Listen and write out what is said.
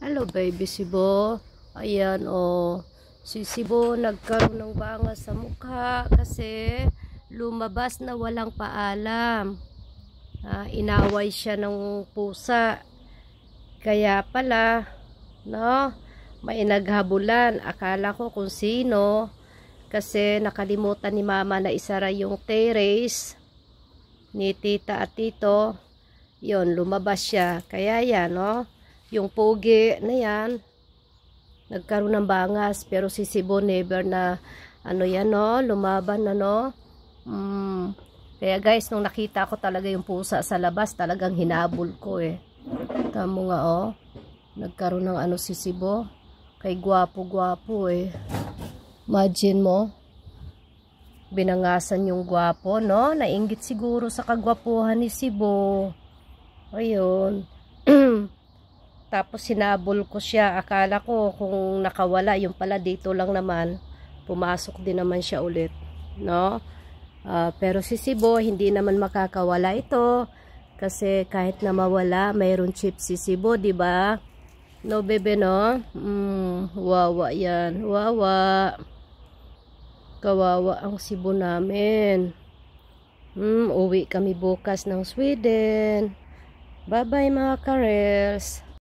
Hello baby Sibo. Ayan Si Sibo nagkaroon ng bangas sa mukha kasi lumabas na walang paalam. Inaway siya ng pusa. Kaya pala, no? May naghabulan. Akala ko kung sino. Kasi nakalimutan ni mama na isara yung terrace ni tita at tito. Yon, lumabas siya. Kaya yan, no? Yung pogi na yan, nagkaroon ng bangas. Pero si Sibo never na, yan, no? Lumaban na, no? Kaya guys, nung nakita ko talaga yung pusa sa labas, talagang hinabol ko, eh. Tamo nga, nagkaroon ng si Sibo. Kay gwapo-gwapo, eh. Imagine mo, binangasan yung gwapo, no? Nainggit siguro sa kagwapuhan ni Sibo. Ayun. Tapos sinabol ko siya. Akala ko kung nakawala, yung pala dito lang naman. Pumasok din naman siya ulit, no? Pero si Sibo, hindi naman makakawala ito. Kasi kahit na mawala, mayroon chip si Sibo, di ba? No, bebe, no? Wawa yan. Wawa. Kawawa ang Sibo namin. Uwi kami bukas ng Sweden. Bye-bye mga karels.